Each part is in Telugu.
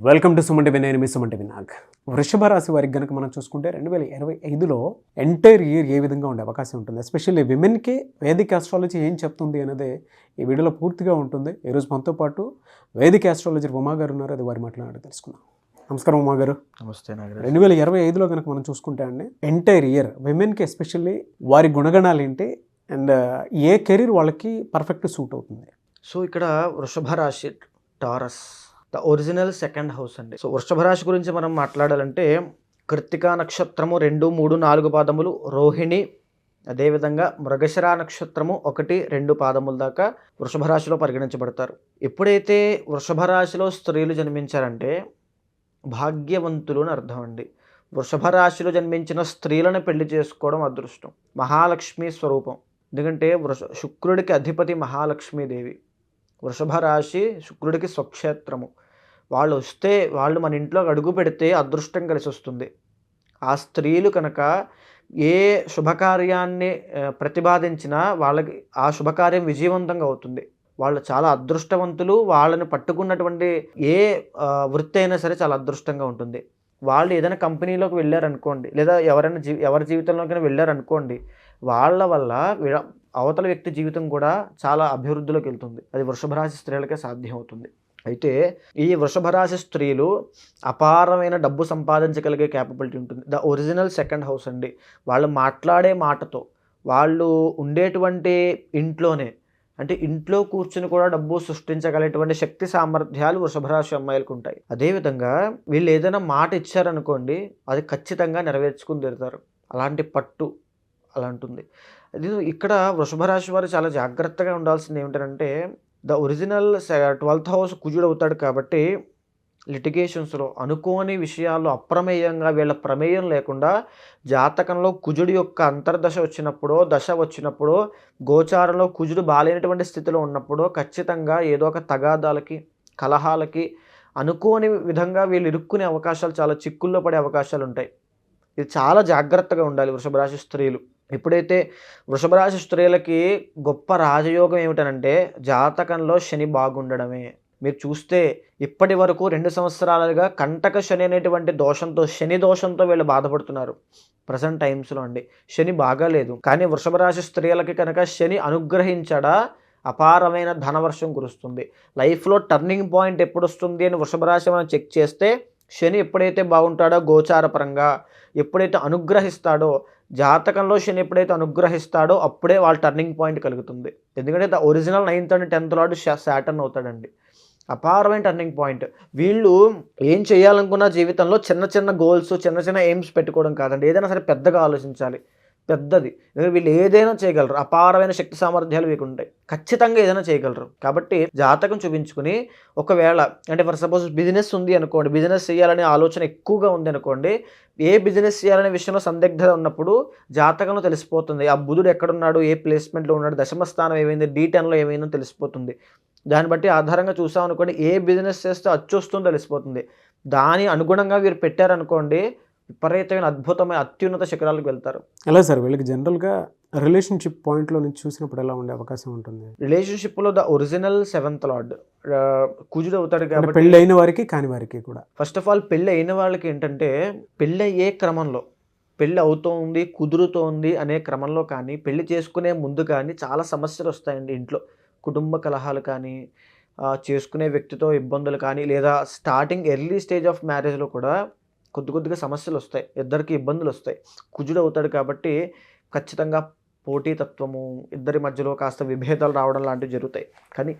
Welcome to Suman TV. నేను మీ సుమన్ టీవీ నాగ్. వృషభ రాశి వారికి కనుక మనం చూసుకుంటే 2025లో ఎంటైర్ ఇయర్ ఏ విధంగా ఉండే అవకాశం ఉంటుంది, ఎస్పెషల్లీ విమెన్కి వేదిక ఆస్ట్రాలజీ ఏం చెప్తుంది అనేది ఈ వీడియోలో పూర్తిగా ఉంటుంది. ఈరోజు మనతో పాటు వేదిక ఆస్ట్రాలజర్ ఉమా గారు ఉన్నారు, అది వారి మాట్లాడి తెలుసుకుందాం. నమస్కారం ఉమా గారు. నమస్తే నాగరాజ్. 2025లో కనుక మనం చూసుకుంటే అండి ఎంటైర్ ఇయర్ విమెన్కి ఎస్పెషల్లీ వారి గుణగణాలు ఏంటి అండ్ ఏ కెరీర్ వాళ్ళకి పర్ఫెక్ట్ సూట్ అవుతుంది? సో ఇక్కడ వృషభ రాశి, taurus, the original second house అండి. సో వృషభ రాశి గురించి మనం మాట్లాడాలంటే కృత్తికా నక్షత్రము 2, 3, 4 పాదములు, రోహిణి, అదేవిధంగా మృగశిర నక్షత్రము 1, 2 పాదముల దాకా వృషభ రాశిలో పరిగణించబడతారు. ఎప్పుడైతే వృషభ రాశిలో స్త్రీలు జన్మించారంటే భాగ్యవంతులు అని అర్థం అండి. వృషభ రాశిలో జన్మించిన స్త్రీలను పెళ్లి చేసుకోవడం అదృష్టం, మహాలక్ష్మి స్వరూపం. ఎందుకంటే శుక్రుడికి అధిపతి మహాలక్ష్మీదేవి. వృషభ రాశి శుక్రుడికి స్వక్షేత్రము. వాళ్ళు మన ఇంట్లో అడుగు పెడితే అదృష్టం కలిసి వస్తుంది. ఆ స్త్రీలు కనుక ఏ శుభకార్యాన్ని ప్రతిపాదించినా వాళ్ళకి ఆ శుభకార్యం విజయవంతంగా అవుతుంది. వాళ్ళు చాలా అదృష్టవంతులు. వాళ్ళని పట్టుకున్నటువంటి ఏ వృత్తి అయినా సరే చాలా అదృష్టంగా ఉంటుంది. వాళ్ళు ఏదైనా కంపెనీలోకి వెళ్ళారనుకోండి, లేదా ఎవరి జీవితంలోకైనా వెళ్ళారనుకోండి, వాళ్ళ వల్ల అవతల వ్యక్తి జీవితం కూడా చాలా అభివృద్ధిలోకి వెళ్తుంది. అది వృషభ రాశి స్త్రీలకే సాధ్యం అవుతుంది. అయితే ఈ వృషభ రాశి స్త్రీలు అపారమైన డబ్బు సంపాదించగలిగే క్యాపబిలిటీ ఉంటుంది. ద ఒరిజినల్ సెకండ్ హౌస్ అండి. వాళ్ళు మాట్లాడే మాటతో, వాళ్ళు ఉండేటువంటి ఇంట్లోనే, అంటే ఇంట్లో కూర్చుని కూడా డబ్బు సృష్టించగలిగేటువంటి శక్తి సామర్థ్యాలు వృషభ రాశి అమ్మాయిలకు ఉంటాయి. అదేవిధంగా వీళ్ళు ఏదైనా మాట ఇచ్చారనుకోండి, అది ఖచ్చితంగా నెరవేర్చుకుని తీరుతారు. అలాంటి పట్టు అలా ఉంటుంది. అది ఇక్కడ వృషభ రాశి వారు చాలా జాగ్రత్తగా ఉండాల్సింది ఏమిటంటే, ద ఒరిజినల్ 12th హౌస్ కుజుడు అవుతాడు కాబట్టి లిటిగేషన్స్లో అనుకోని విషయాల్లో అప్రమేయంగా, వీళ్ళ ప్రమేయం లేకుండా జాతకంలో కుజుడి యొక్క అంతర్దశ వచ్చినప్పుడో, దశ వచ్చినప్పుడో, గోచారంలో కుజుడు బాలేనటువంటి స్థితిలో ఉన్నప్పుడో ఖచ్చితంగా ఏదో ఒక తగాదాలకి, కలహాలకి అనుకోని విధంగా వీళ్ళు ఇరుక్కునే అవకాశాలు, చాలా చిక్కుల్లో పడే అవకాశాలు ఉంటాయి. ఇది చాలా జాగ్రత్తగా ఉండాలి వృషభ రాశి స్త్రీలు. ఎప్పుడైతే వృషభ రాశి స్త్రీలకి గొప్ప రాజయోగం ఏమిటనంటే జాతకంలో శని బాగుండడమే. మీరు చూస్తే ఇప్పటి వరకు 2 సంవత్సరాలుగా కంటక శని అనేటువంటి దోషంతో, శని దోషంతో వీళ్ళు బాధపడుతున్నారు. ప్రజెంట్ టైమ్స్లో అండి శని బాగాలేదు. కానీ వృషభ రాశి స్త్రీలకి కనుక శని అనుగ్రహించడా అపారమైన ధనవర్షం కురుస్తుంది. లైఫ్లో టర్నింగ్ పాయింట్ ఎప్పుడు వస్తుంది అని వృషభ రాశి మనం చెక్ చేస్తే, శని ఎప్పుడైతే బాగుంటాడో గోచారపరంగా, ఎప్పుడైతే అనుగ్రహిస్తాడో, జాతకంలో శని ఎప్పుడైతే అనుగ్రహిస్తాడో అప్పుడే వాళ్ళ టర్నింగ్ పాయింట్ కలుగుతుంది. ఎందుకంటే the original 9th and 10th lord Saturn అవుతాడండి. అపారమైన టర్నింగ్ పాయింట్. వీళ్ళు ఏం చేయాలనుకున్న జీవితంలో చిన్న చిన్న గోల్స్, చిన్న చిన్న ఎయిమ్స్ పెట్టుకోవడం కాదండి, ఏదైనా సరే పెద్దగా ఆలోచించాలి. పెద్దది. వీళ్ళు ఏదైనా చేయగలరు. అపారమైన శక్తి సామర్థ్యాలు వీళ్ళకి ఉంటాయి. ఖచ్చితంగా ఏదైనా చేయగలరు. కాబట్టి జాతకం చూపించుకుని, ఒకవేళ అంటే ఫర్ సపోజ్ బిజినెస్ ఉంది అనుకోండి, బిజినెస్ చేయాలనే ఆలోచన ఎక్కువగా ఉంది అనుకోండి, ఏ బిజినెస్ చేయాలనే విషయంలో సందిగ్ధత ఉన్నప్పుడు జాతకంలో తెలిసిపోతుంది. ఆ బుధుడు ఎక్కడున్నాడు, ఏ ప్లేస్మెంట్లో ఉన్నాడు, దశమ స్థానం ఏమైంది, D10లో ఏమైందో తెలిసిపోతుంది. దాన్ని బట్టి ఆధారంగా చూసాం అనుకోండి, ఏ బిజినెస్ చేస్తే అచ్చొస్తుందో తెలిసిపోతుంది. దాని అనుగుణంగా వీరు పెట్టారనుకోండి, విపరీతమైన అద్భుతమైన అత్యున్నత శిఖరాలకు వెళ్తారు. ఎలా సార్ వీళ్ళకి జనరల్గా రిలేషన్షిప్ పాయింట్లో నుంచి చూసినప్పుడు ఎలా ఉండే అవకాశం ఉంటుంది? రిలేషన్షిప్లో ద ఒరిజినల్ 7th లార్డ్ కుజుడు అవుతాడు కాబట్టి పెళ్ళి అయిన వారికి కాని వారికి కూడా. ఫస్ట్ ఆఫ్ ఆల్ పెళ్ళి అయిన వాళ్ళకి ఏంటంటే, పెళ్ళి అయ్యే క్రమంలో, పెళ్ళి అవుతోంది, కుదురుతోంది అనే క్రమంలో కానీ, పెళ్లి చేసుకునే ముందు కానీ చాలా సమస్యలు వస్తాయండి ఇంట్లో. కుటుంబ కలహాలు కానీ, చేసుకునే వ్యక్తితో ఇబ్బందులు కానీ, లేదా స్టార్టింగ్ ఎర్లీ స్టేజ్ ఆఫ్ మ్యారేజ్లో కూడా కొద్దిగా సమస్యలు వస్తాయి, ఇద్దరికి ఇబ్బందులు వస్తాయి. కుజుడు అవుతాడు కాబట్టి ఖచ్చితంగా పోటీతత్వము, ఇద్దరి మధ్యలో కాస్త విభేదాలు రావడం లాంటివి జరుగుతాయి. కానీ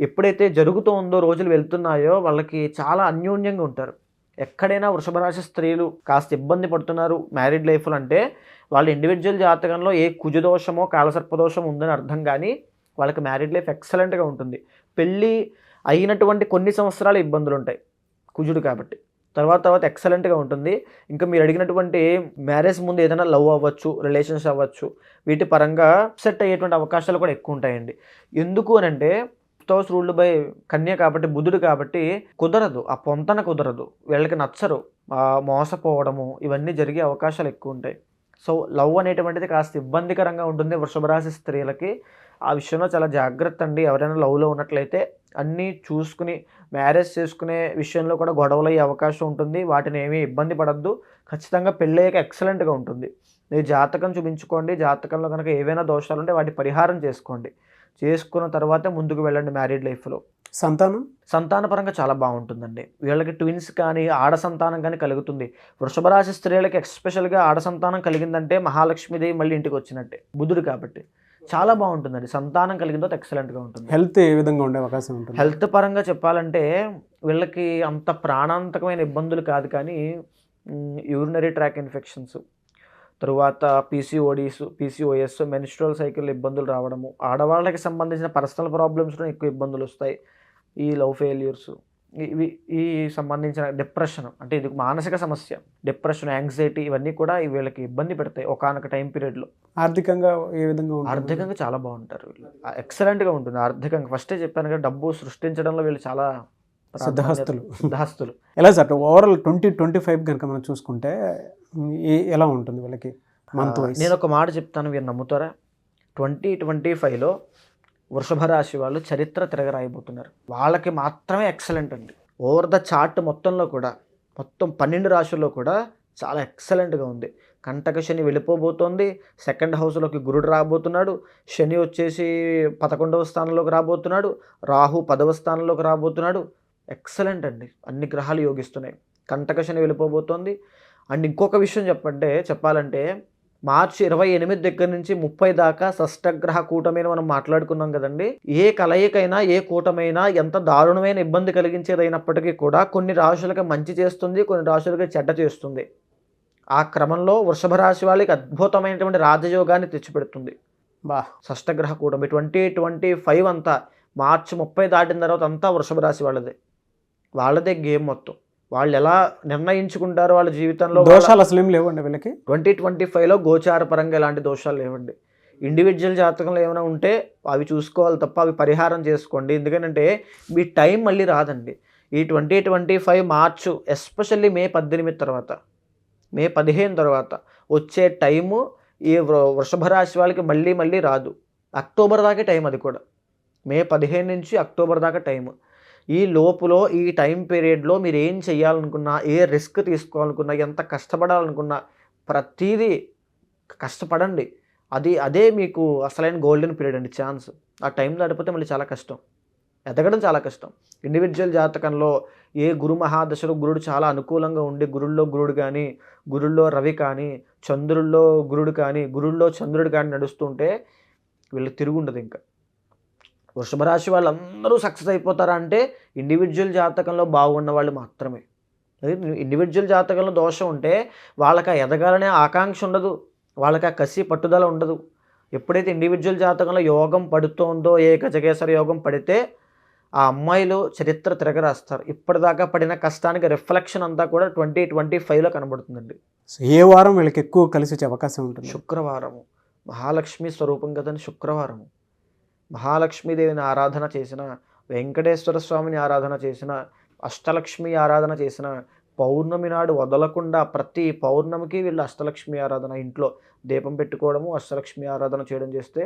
ఎప్పుడైతే జరుగుతుందో, రోజులు వెళ్తున్నాయో, వాళ్ళకి చాలా అన్యోన్యంగా ఉంటారు. ఎక్కడైనా వృషభ రాశి స్త్రీలు కాస్త ఇబ్బంది పడుతున్నారు మ్యారీడ్ లైఫ్లో అంటే, వాళ్ళ ఇండివిజువల్ జాతకంలో ఏ కుజదోషమో కాలసర్పదోషం ఉందని అర్థం. కానీ వాళ్ళకి మ్యారీడ్ లైఫ్ ఎక్సలెంట్గా ఉంటుంది. పెళ్ళి అయినటువంటి కొన్ని సంవత్సరాలు ఇబ్బందులు ఉంటాయి కుజుడు కాబట్టి, తర్వాత ఎక్సలెంట్గా ఉంటుంది. ఇంకా మీరు అడిగినటువంటి మ్యారేజ్ ముందు ఏదైనా లవ్ అవ్వచ్చు, రిలేషన్స్ అవ్వచ్చు, వీటి పరంగా సెట్ అయ్యేటువంటి అవకాశాలు కూడా ఎక్కువ ఉంటాయండి. ఎందుకు అని అంటే హౌస్ రూల్డ్ బై కన్య కాబట్టి, బుధుడు కాబట్టి కుదరదు, ఆ పొంతన కుదరదు, వీళ్ళకి నచ్చరు, మోసపోవడము ఇవన్నీ జరిగే అవకాశాలు ఎక్కువ ఉంటాయి. సో లవ్ అనేటువంటిది కాస్త ఇబ్బందికరంగా ఉంటుంది వృషభ రాశి స్త్రీలకి. ఆ విషయంలో చాలా జాగ్రత్త అండి. ఎవరైనా లవ్లో ఉన్నట్లయితే అన్నీ చూసుకుని మ్యారేజ్ చేసుకునే విషయంలో కూడా గొడవలు అయ్యే అవకాశం ఉంటుంది. వాటిని ఏమీ ఇబ్బంది పడద్దు. ఖచ్చితంగా పెళ్ళయ్యాక ఎక్సలెంట్గా ఉంటుంది. మీరు జాతకం చూపించుకోండి. జాతకంలో కనుక ఏవైనా దోషాలు ఉంటే వాటి పరిహారం చేసుకోండి. చేసుకున్న తర్వాతే ముందుకు వెళ్ళండి మ్యారీడ్ లైఫ్లో. సంతానపరంగా చాలా బాగుంటుందండి. వీళ్ళకి ట్విన్స్ కానీ ఆడ సంతానం కానీ కలుగుతుంది. వృషభ రాశి స్త్రీలకి ఎస్పెషల్గా ఆడ సంతానం కలిగిందంటే మహాలక్ష్మీదేవి మళ్ళీ ఇంటికి వచ్చినట్టే, బుధుడు కాబట్టి చాలా బాగుంటుందండి. సంతానం కలిగిన తర్వాత ఎక్సలెంట్గా ఉంటుంది. హెల్త్ ఏ విధంగా ఉండే అవకాశం ఉంటుంది? హెల్త్ పరంగా చెప్పాలంటే వీళ్ళకి అంత ప్రాణాంతకమైన ఇబ్బందులు కాదు, కానీ యూరినరీ ట్రాక్ ఇన్ఫెక్షన్స్, తరువాత పీసీఓఎస్, మెన్స్ట్రువల్ సైకిల్ ఇబ్బందులు రావడము, ఆడవాళ్ళకి సంబంధించిన పర్సనల్ ప్రాబ్లమ్స్లో ఎక్కువ ఇబ్బందులు వస్తాయి. ఈ లవ్ ఫెయిల్యూర్స్, ఈ సంబంధించిన డిప్రెషన్, అంటే ఇది మానసిక సమస్య, డిప్రెషన్, యాంగ్జైటీ, ఇవన్నీ కూడా వీళ్ళకి ఇబ్బంది పెడతాయి ఒకానొక టైం పీరియడ్లో. ఆర్థికంగా ఏ విధంగా? ఆర్థికంగా చాలా బాగుంటారు వీళ్ళు, ఎక్సలెంట్గా ఉంటుంది ఆర్థికంగా. ఫస్టే చెప్పాను కదా, డబ్బు సృష్టించడంలో వీళ్ళు చాలా సిద్ధహస్తులు. ఎలా సార్ ఓవరాల్ 2025 కనుక మనం చూసుకుంటే ఎలా ఉంటుంది వీళ్ళకి మంత్ వైస్? నేను ఒక మాట చెప్తాను, మీరు నమ్ముతారా? 2025లో వృషభ రాశి వాళ్ళు చరిత్ర తిరగరాయబోతున్నారు. వాళ్ళకి మాత్రమే ఎక్సలెంట్ అండి. ఓవర్ ద చార్ట్ మొత్తంలో కూడా, మొత్తం 12 రాశుల్లో కూడా చాలా ఎక్సలెంట్గా ఉంది. కంటక శని వెళ్ళిపోబోతోంది. సెకండ్ హౌస్లోకి గురుడు రాబోతున్నాడు. శని వచ్చేసి 11వ స్థానంలోకి రాబోతున్నాడు. రాహు 10వ స్థానంలోకి రాబోతున్నాడు. ఎక్సలెంట్ అండి, అన్ని గ్రహాలు యోగిస్తున్నాయి. కంటక శని వెళ్ళిపోబోతోంది. అండ్ ఇంకొక విషయం చెప్పాలంటే మార్చి 28 దగ్గర నుంచి 30 దాకా షష్టగ్రహ కూటమిని మనం మాట్లాడుకున్నాం కదండి. ఏ కలయికైనా, ఏ కూటమైనా ఎంత దారుణమైన ఇబ్బంది కలిగించేదైనప్పటికీ కూడా కొన్ని రాశులకు మంచి చేస్తుంది, కొన్ని రాశులకి చెడ్డ చేస్తుంది. ఆ క్రమంలో వృషభ రాశి వాళ్ళకి అద్భుతమైనటువంటి రాజయోగాన్ని తెచ్చిపెడుతుంది షష్టగ్రహ కూటమి. 2025 అంతా మార్చి 30 దాటిన తర్వాత అంతా వృషభ రాశి వాళ్ళదే గేమ్ మొత్తం. వాళ్ళు ఎలా నిర్ణయించుకుంటారో వాళ్ళ జీవితంలో. దోషాలు అసలు ఏం లేవండి వీళ్ళకి. 2025లో గోచార పరంగా ఎలాంటి దోషాలు లేవండి. ఇండివిజువల్ జాతకంలో ఏమైనా ఉంటే అవి చూసుకోవాలి తప్ప అవి పరిహారం చేసుకోండి. ఎందుకంటే మీ టైం మళ్ళీ రాదండి. ఈ 2025 మార్చు, ఎస్పెషల్లీ మే 18 తర్వాత, మే 15 తర్వాత వచ్చే టైము ఈ వృషభ రాశి వాళ్ళకి మళ్ళీ రాదు. అక్టోబర్ దాకా టైం, అది కూడా మే 15 నుంచి అక్టోబర్ దాకా టైము. ఈ లోపులో, ఈ టైం పీరియడ్లో మీరు ఏం చేయాలనుకున్నా, ఏ రిస్క్ తీసుకోవాలనుకున్నా, ఎంత కష్టపడాలనుకున్నా ప్రతిదీ కష్టపడండి. అదే మీకు అసలైన గోల్డెన్ పీరియడ్ అండి, ఛాన్స్. ఆ టైం దాటిపోతే మళ్ళీ చాలా కష్టం, ఎదగడం చాలా కష్టం. ఇండివిజువల్ జాతకంలో ఏ గురు మహాదశలో గురుడు చాలా అనుకూలంగా ఉండి, గురుల్లో గురుడు కానీ, గురుల్లో రవి కానీ, చంద్రుల్లో గురుడు కానీ, గురుల్లో చంద్రుడు కానీ నడుస్తుంటే వీళ్ళకి తిరుగుండదు. ఇంకా వృషభ రాశి వాళ్ళందరూ సక్సెస్ అయిపోతారా అంటే ఇండివిజువల్ జాతకంలో బాగున్న వాళ్ళు మాత్రమే. ఇండివిజువల్ జాతకంలో దోషం ఉంటే వాళ్ళకి ఎదగాలనే ఆకాంక్ష ఉండదు, వాళ్ళకి ఆ కసి పట్టుదల ఉండదు. ఎప్పుడైతే ఇండివిజువల్ జాతకంలో యోగం పడుతోందో, ఏ గజకేసర యోగం పడితే ఆ అమ్మాయిలు చరిత్ర తిరగరాస్తారు. ఇప్పటిదాకా పడిన కష్టానికి రిఫ్లెక్షన్ అంతా కూడా 2025లో కనబడుతుందండి. ఏ వారం వీళ్ళకి ఎక్కువ కలిసి వచ్చే అవకాశం ఉంటుంది? శుక్రవారము, మహాలక్ష్మి స్వరూపం కదండి శుక్రవారము. మహాలక్ష్మీదేవిని ఆరాధన చేసిన, వెంకటేశ్వర స్వామిని ఆరాధన చేసిన, అష్టలక్ష్మి ఆరాధన చేసిన, పౌర్ణమి నాడు వదలకుండా ప్రతి పౌర్ణమికి వీళ్ళు అష్టలక్ష్మి ఆరాధన, ఇంట్లో దీపం పెట్టుకోవడము, అష్టలక్ష్మి ఆరాధన చేయడం చేస్తే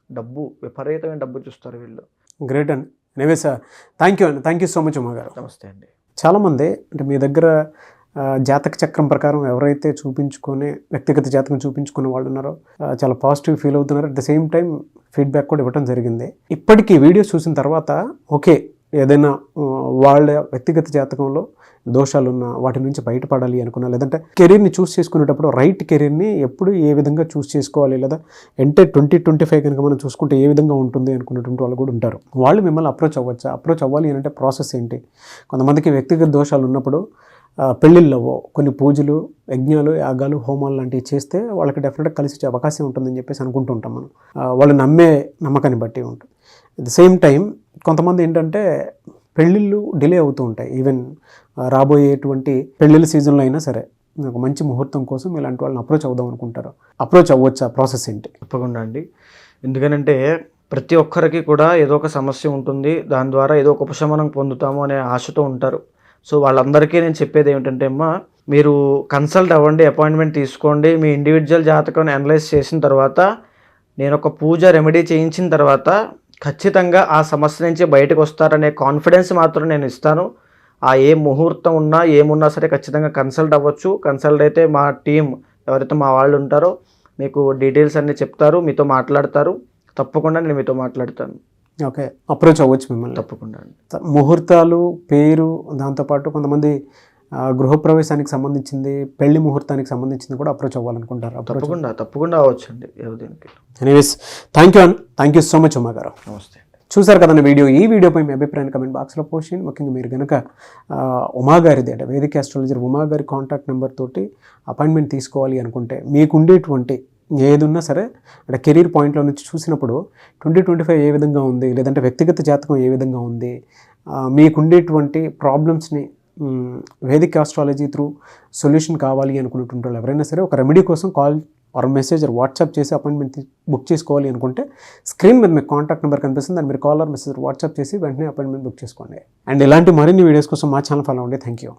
డబ్బు, విపరీతమైన డబ్బు చూస్తారు వీళ్ళు. గ్రేట్ అండి. Anyway sir, thank you so much ఉమాగారు. నమస్తే అండి. చాలామంది అంటే మీ దగ్గర జాతక చక్రం ప్రకారం ఎవరైతే వ్యక్తిగత జాతకం చూపించుకున్న వాళ్ళు ఉన్నారో చాలా పాజిటివ్ ఫీల్ అవుతున్నారు. At the same time feedback కూడా ఇవ్వడం జరిగింది. ఇప్పటికీ వీడియోస్ చూసిన తర్వాత ఓకే, ఏదైనా వాళ్ళ వ్యక్తిగత జాతకంలో దోషాలు ఉన్నా వాటి నుంచి బయటపడాలి అనుకున్నా, లేదంటే కెరీర్ని చూస్ చేసుకునేటప్పుడు రైట్ కెరీర్ని ఎప్పుడు ఏ విధంగా చూస్ చేసుకోవాలి, లేదా 2025 కనుక మనం చూసుకుంటే ఏ విధంగా ఉంటుంది అనుకున్నటువంటి వాళ్ళు కూడా ఉంటారు. వాళ్ళు మిమ్మల్ని అప్రోచ్ అవ్వాలి అంటే ప్రాసెస్ ఏంటి? కొంతమందికి వ్యక్తిగత దోషాలు ఉన్నప్పుడు పెళ్ళిళ్ళవో కొన్ని పూజలు, యజ్ఞాలు, యాగాలు, హోమాలు లాంటివి చేస్తే వాళ్ళకి డెఫినెట్గా కలిసి వచ్చే అవకాశం ఉంటుందని చెప్పేసి అనుకుంటూ ఉంటాం మనం. వాళ్ళు నమ్మకాన్ని బట్టి ఉంటుంది. అట్ ద సేమ్ టైం కొంతమంది ఏంటంటే పెళ్ళిళ్ళు డిలే అవుతూ ఉంటాయి. ఈవెన్ రాబోయేటువంటి పెళ్ళిళ్ళ సీజన్లో అయినా సరే ఒక మంచి ముహూర్తం కోసం ఇలాంటి వాళ్ళని అప్రోచ్ అవుదాం అనుకుంటారు. అప్రోచ్ అవ్వచ్చా? ప్రాసెస్ ఏంటి? తప్పకుండా అండి. ఎందుకనంటే ప్రతి ఒక్కరికి కూడా ఏదో ఒక సమస్య ఉంటుంది, దాని ద్వారా ఏదో ఒక ఉపశమనం పొందుతాము అనే ఆశతో ఉంటారు. సో వాళ్ళందరికీ నేను చెప్పేది ఏమిటంటే అమ్మా, మీరు కన్సల్ట్ అవ్వండి, అపాయింట్మెంట్ తీసుకోండి. మీ ఇండివిజువల్ జాతకాన్ని అనలైజ్ చేసిన తర్వాత, నేను ఒక పూజ రెమెడీ చేయించిన తర్వాత ఖచ్చితంగా ఆ సమస్య నుంచి బయటకు వస్తారనే కాన్ఫిడెన్స్ మాత్రం నేను ఇస్తాను. ఆ ఏ ముహూర్తం ఉన్నా ఏమున్నా సరే ఖచ్చితంగా కన్సల్ట్ అవ్వచ్చు. కన్సల్ట్ అయితే మా టీం ఎవరైతే మా వాళ్ళు ఉంటారో మీకు డీటెయిల్స్ అన్నీ చెప్తారు, మీతో మాట్లాడతారు. తప్పకుండా నేను మీతో మాట్లాడతాను. ఓకే, అప్రోచ్ అవ్వచ్చు మిమ్మల్ని. తప్పకుండా అండి. ముహూర్తాలు, పేరు, దాంతోపాటు కొంతమంది గృహప్రవేశానికి సంబంధించింది, పెళ్లి ముహూర్తానికి సంబంధించింది కూడా అప్రోచ్ అవ్వాలనుకుంటారు. తప్పకుండా అవ్వచ్చు అండి. దీనికి ఎనీవేస్, థ్యాంక్ యూ అండి. Thank you so much Uma గారు. నమస్తే. చూసారు కదండి వీడియో. ఈ వీడియోపై మీ అభిప్రాయాన్ని కమెంట్ బాక్స్లో పోస్ట్ చేయండి. ముఖ్యంగా మీరు కనుక ఉమా గారిది అంటే వేదిక ఆస్ట్రాలజర్ ఉమా గారి కాంటాక్ట్ నెంబర్ తోటి అపాయింట్మెంట్ తీసుకోవాలి అనుకుంటే మీకు ఉండేటువంటి ఏది ఉన్నా సరే అంటే కెరీర్ పాయింట్లో నుంచి చూసినప్పుడు 2025 ఏ విధంగా ఉంది, లేదంటే వ్యక్తిగత జాతకం ఏ విధంగా ఉంది, మీకుండేటువంటి ప్రాబ్లమ్స్ని వేదిక ఆస్ట్రాలజీ త్రూ సొల్యూషన్ కావాలి అనుకున్నటువంటి వాళ్ళు ఎవరైనా సరే ఒక రెమెడీ కోసం కాల్ ఆర్ మెసేజ్ వాట్సాప్ చేసి అపాయింట్మెంట్ బుక్ చేసుకోవాలి అనుకుంటే స్క్రీన్ మీద మీకు కాంటాక్ట్ నెంబర్ కనిపిస్తుంది. దాన్ని మీరు కాల్ ఆర్ మెసేజ్ వాట్సాప్ చేసి వెంటనే అపాయింట్మెంట్ బుక్ చేసుకోండి. అండ్ ఇలాంటి మరిన్ని వీడియోస్ కోసం మా ఛానల్ ఫాలో అవ్వండి. Thank you.